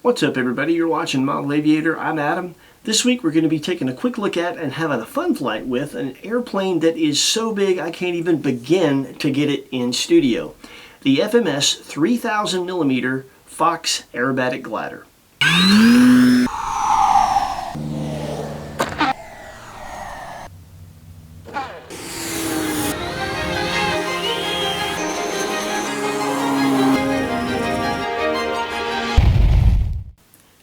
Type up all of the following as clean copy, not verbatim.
What's up everybody, you're watching Model Aviator, I'm Adam. This week we're going to be taking a quick look at and having a fun flight with an airplane that is so big I can't even begin to get it in studio. The FMS 3000mm Fox Aerobatic Glider.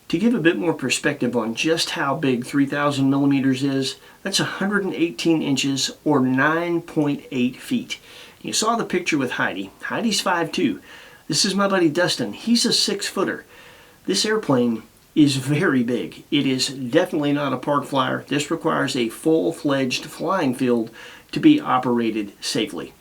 To give a bit more perspective on just how big 3000 millimeters is, that's 118 inches or 9.8 feet. You saw the picture with Heidi. Heidi's 5'2". This is my buddy Dustin. He's a 6-footer. This airplane is very big. It is definitely not a park flyer. This requires a full-fledged flying field to be operated safely.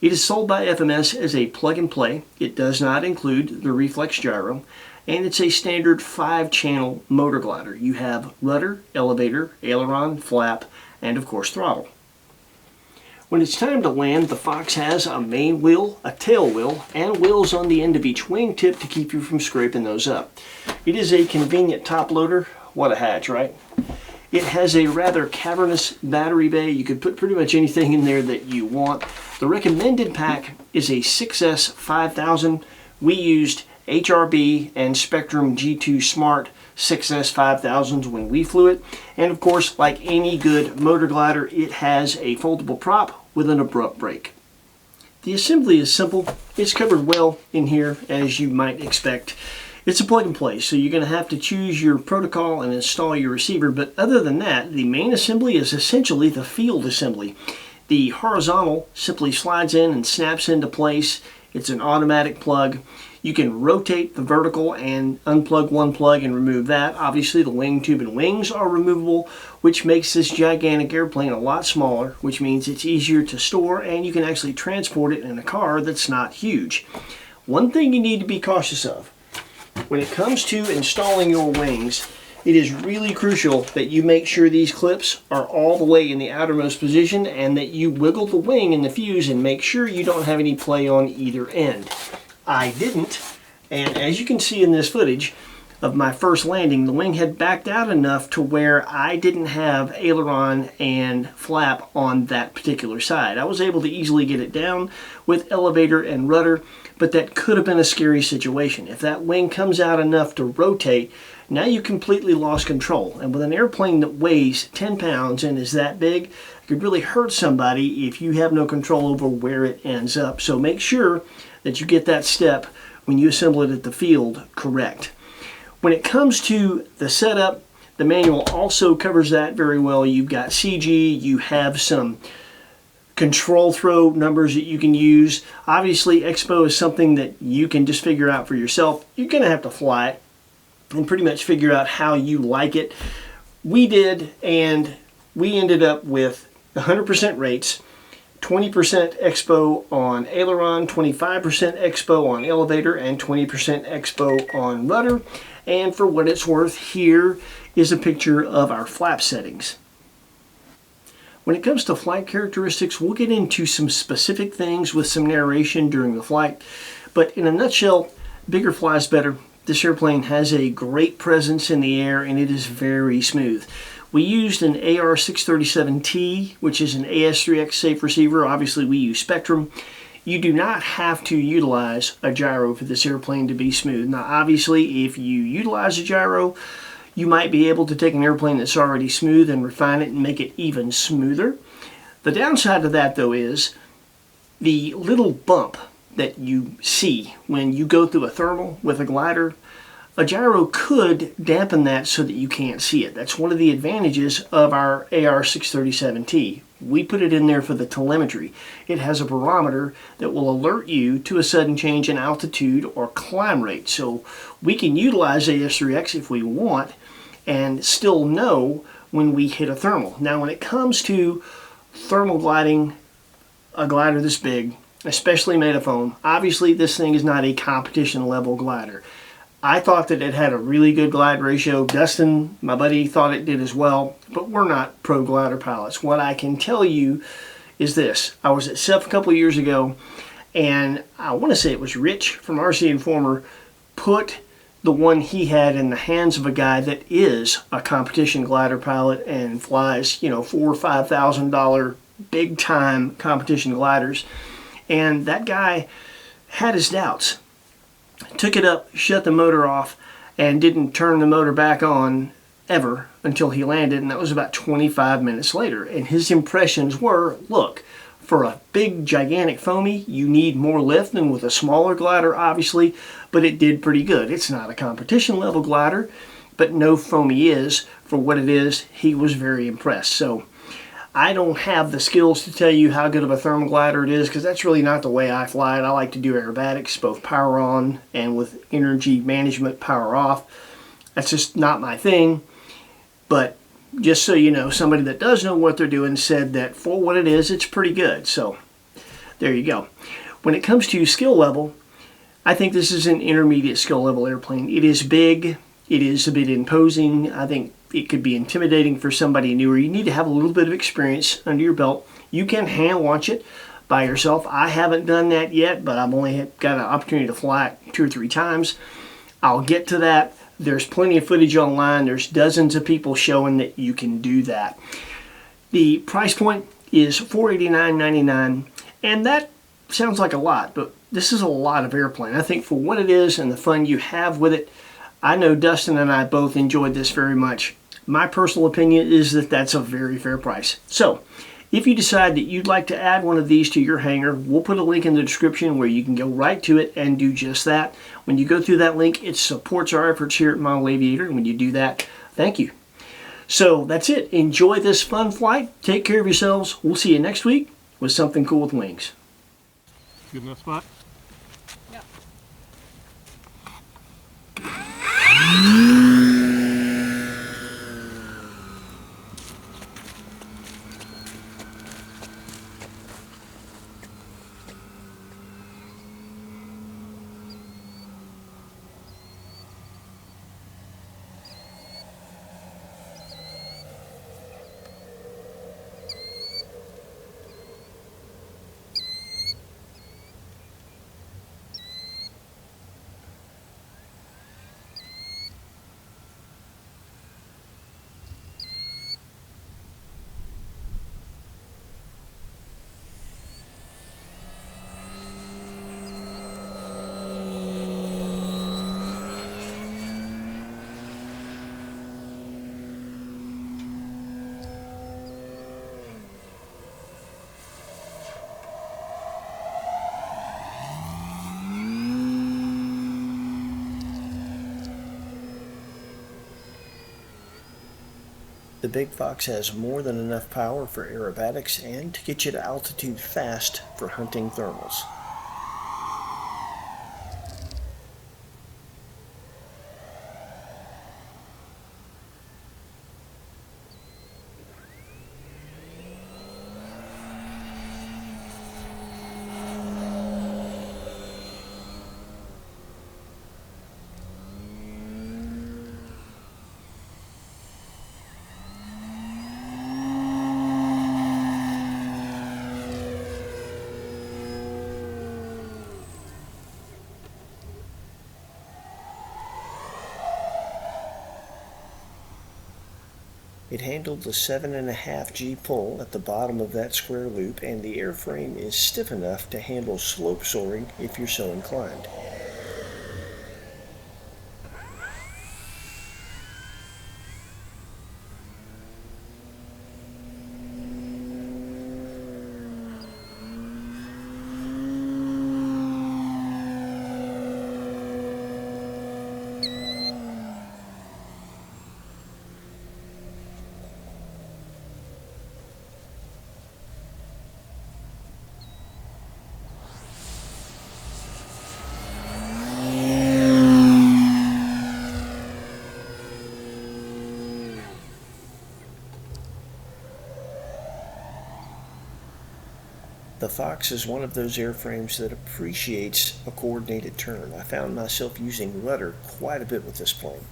It is sold by FMS as a plug-and-play. It does not include the reflex gyro. And it's a standard 5-channel motor glider. You have rudder, elevator, aileron, flap, and of course throttle. When it's time to land, the Fox has a main wheel, a tail wheel, and wheels on the end of each wingtip to keep you from scraping those up. It is a convenient top loader. What a hatch, right? It has a rather cavernous battery bay. You could put pretty much anything in there that you want. The recommended pack is a 6S 5000. We used HRB and Spectrum G2 Smart 6S 5000s when we flew it. And of course, like any good motor glider, it has a foldable prop with an abrupt brake. The assembly is simple. It's covered well in here, as you might expect. It's a plug and play, so you're going to have to choose your protocol and install your receiver. But other than that, the main assembly is essentially the field assembly. The horizontal simply slides in and snaps into place. It's an automatic plug. You can rotate the vertical and unplug one plug and remove that. Obviously the wing tube and wings are removable, which makes this gigantic airplane a lot smaller, which means it's easier to store and you can actually transport it in a car that's not huge. One thing you need to be cautious of, when it comes to installing your wings, it is really crucial that you make sure these clips are all the way in the outermost position and that you wiggle the wing in the fuse and make sure you don't have any play on either end. I didn't, and as you can see in this footage of my first landing, the wing had backed out enough to where I didn't have aileron and flap on that particular side. I was able to easily get it down with elevator and rudder, but that could have been a scary situation. If that wing comes out enough to rotate, now you completely lost control. And with an airplane that weighs 10 pounds and is that big, it could really hurt somebody if you have no control over where it ends up. So make sure that you get that step when you assemble it at the field correct. When it comes to the setup, the manual also covers that very well. You've got CG, you have some control throw numbers that you can use. Obviously, Expo is something that you can just figure out for yourself. You're going to have to fly it and pretty much figure out how you like it. We did, and we ended up with 100% rates, 20% Expo on aileron, 25% Expo on elevator, and 20% Expo on rudder. And for what it's worth, here is a picture of our flap settings. When it comes to flight characteristics, we'll get into some specific things with some narration during the flight. But in a nutshell, bigger flies better. This airplane has a great presence in the air and it is very smooth. We used an AR637T, which is an AS3X safe receiver. Obviously, we use Spectrum. You do not have to utilize a gyro for this airplane to be smooth. Now, obviously, if you utilize a gyro, you might be able to take an airplane that's already smooth and refine it and make it even smoother. The downside of that, though, is the little bump that you see when you go through a thermal with a glider. A gyro could dampen that so that you can't see it. That's one of the advantages of our AR637T. We put it in there for the telemetry. It has a barometer that will alert you to a sudden change in altitude or climb rate. So we can utilize AS3X if we want and still know when we hit a thermal. Now when it comes to thermal gliding, a glider this big, especially made of foam, obviously this thing is not a competition level glider. I thought that it had a really good glide ratio. Dustin, my buddy, thought it did as well, but we're not pro glider pilots. What I can tell you is this. I was at SEF a couple of years ago, and I want to say it was Rich from RC Informer put the one he had in the hands of a guy that is a competition glider pilot and flies, you know, $4,000 or $5,000 big time competition gliders. And that guy had his doubts. Took it up, shut the motor off, and didn't turn the motor back on ever until he landed, and that was about 25 minutes later. And his impressions were, look, for a big, gigantic foamy, you need more lift than with a smaller glider, obviously, but it did pretty good. It's not a competition level glider, but no foamy is. For what it is, he was very impressed. So I don't have the skills to tell you how good of a thermal glider it is, because that's really not the way I fly it. I like to do aerobatics, both power on and with energy management, power off. That's just not my thing. But just so you know, somebody that does know what they're doing said that for what it is, it's pretty good. So there you go. When it comes to skill level, I think this is an intermediate skill level airplane. It is big. It is a bit imposing. I think it could be intimidating for somebody newer. You need to have a little bit of experience under your belt. You can hand launch it by yourself. I haven't done that yet, but I've only got an opportunity to fly it 2 or 3 times. I'll get to that. There's plenty of footage online. There's dozens of people showing that you can do that. The price point is $489.99, and that sounds like a lot, but this is a lot of airplane. I think for what it is and the fun you have with it, I know Dustin and I both enjoyed this very much. My personal opinion is that that's a very fair price. So if you decide that you'd like to add one of these to your hangar, we'll put a link in the description where you can go right to it and do just that. When you go through that link, it supports our efforts here at Model Aviator, and when you do that, thank you. So that's it. Enjoy this fun flight. Take care of yourselves. We'll see you next week with something cool with wings. Good enough spot? Yeah. The Big Fox has more than enough power for aerobatics and to get you to altitude fast for hunting thermals. It handled the 7.5 G pull at the bottom of that square loop, and the airframe is stiff enough to handle slope soaring if you're so inclined. The Fox is one of those airframes that appreciates a coordinated turn. I found myself using rudder quite a bit with this plane.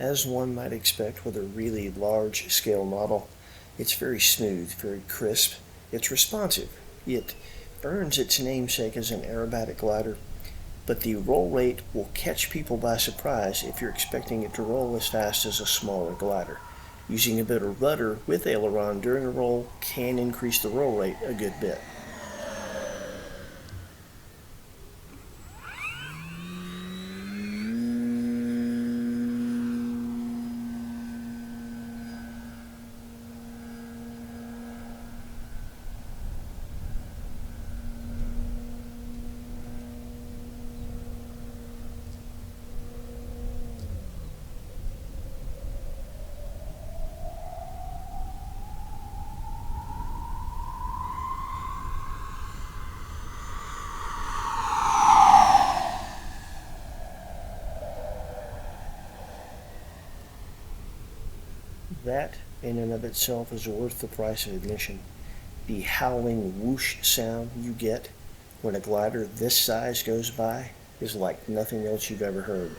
As one might expect with a really large-scale model, it's very smooth, very crisp. It's responsive. It earns its namesake as an aerobatic glider, but the roll rate will catch people by surprise if you're expecting it to roll as fast as a smaller glider. Using a bit of rudder with aileron during a roll can increase the roll rate a good bit. That, in and of itself, is worth the price of admission. The howling whoosh sound you get when a glider this size goes by is like nothing else you've ever heard.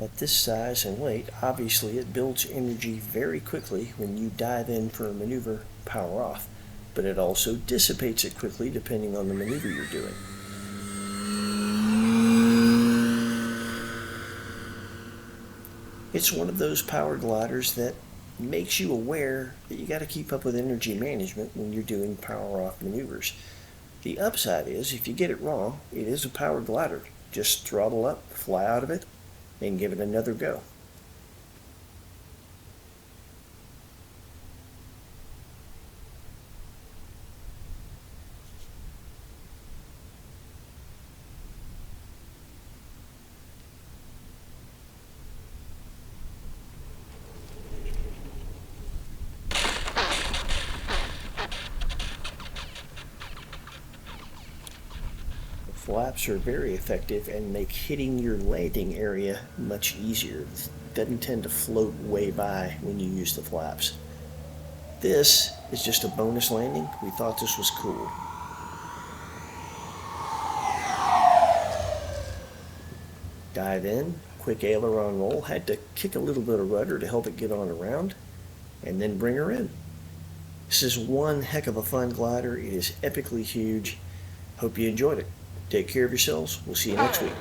At this size and weight, obviously it builds energy very quickly when you dive in for a maneuver, power off, but it also dissipates it quickly depending on the maneuver you're doing. It's one of those power gliders that makes you aware that you got to keep up with energy management when you're doing power off maneuvers. The upside is, if you get it wrong, it is a power glider. Just throttle up, fly out of it, and give it another go. Flaps are very effective and make hitting your landing area much easier. It doesn't tend to float way by when you use the flaps. This is just a bonus landing. We thought this was cool. Dive in, quick aileron roll. Had to kick a little bit of rudder to help it get on around, and then bring her in. This is one heck of a fun glider. It is epically huge. Hope you enjoyed it. Take care of yourselves. We'll see you next week.